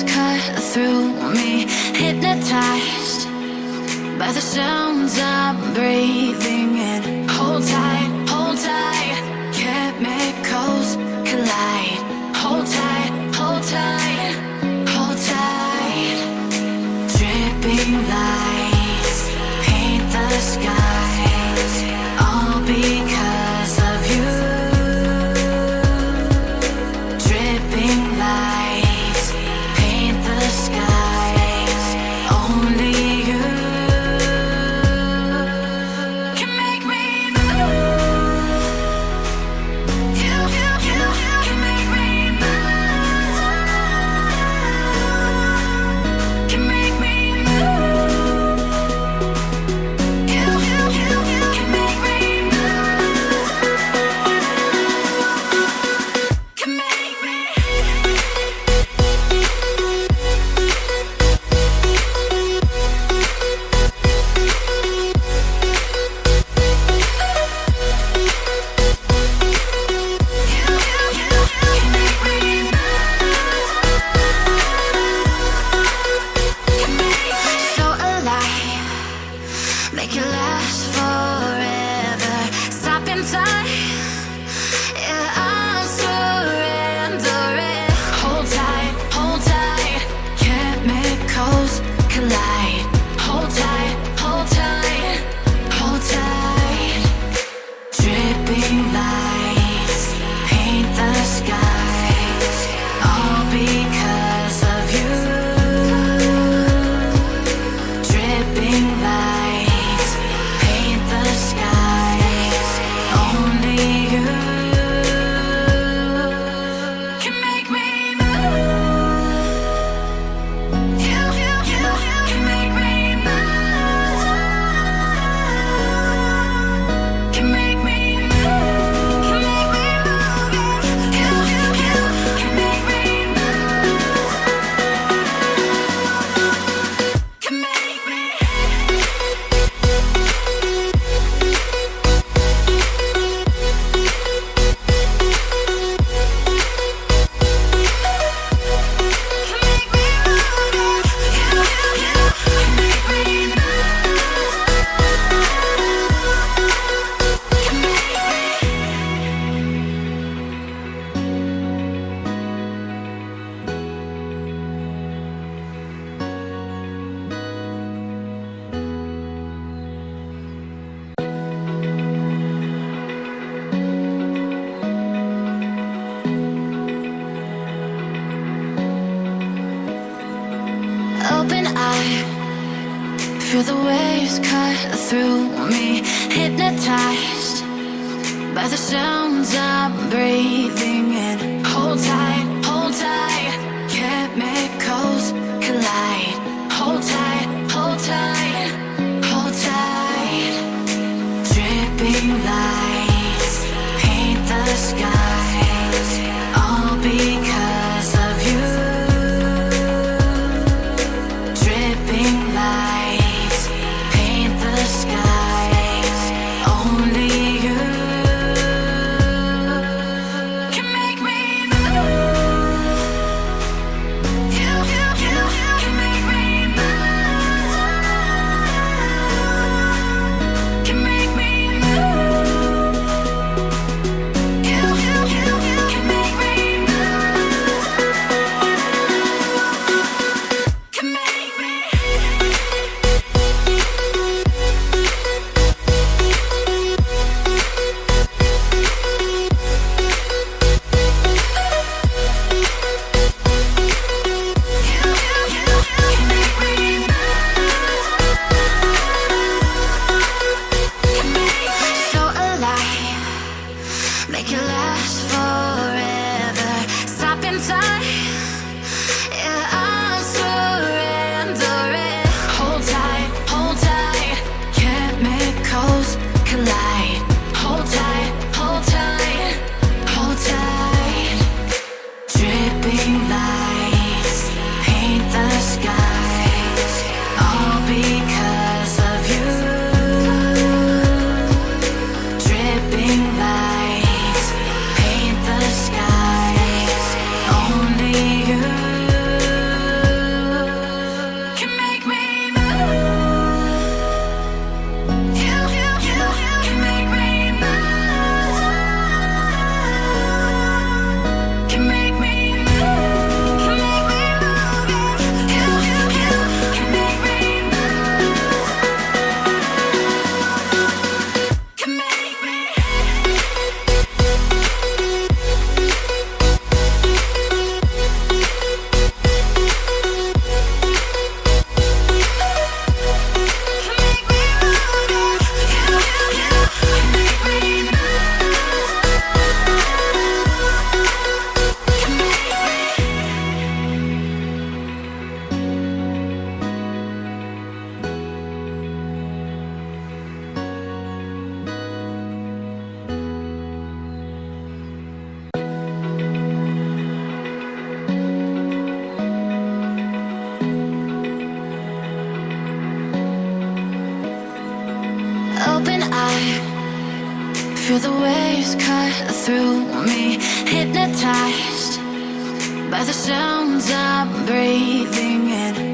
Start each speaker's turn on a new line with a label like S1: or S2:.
S1: waves cut through me, hypnotized by the sounds I'm breathing in. Hold tight, chemicals collide. Hold tight, hold tight, hold tight. Dripping lights paint the skies, all because of you. Dripping lights paint the skies, only you can make me move. You can make me move. Can make me move. You can make me move. Can make me. So alive, make it last forever. Stop in time, yeah, I'm surrendering. Hold tight, chemicals collide. Hold tight, hold tight, hold tight. Dripping lights paint the skies, all because of you. Dripping lights paint the skies, only you can make me move. You can make me move. Can make me move. Can make me move. You can make me move. Can make me. Open eye, feel the waves cut through me, hypnotized by the sounds I'm breathing in. Hold tight, chemicals collide. Hold tight, hold tight, hold tight. Dripping lights paint the skies, all because of you. Dripping lights paint the skies, only you can make me move. Feel the waves cut through me, hypnotized by the sounds I'm breathing in.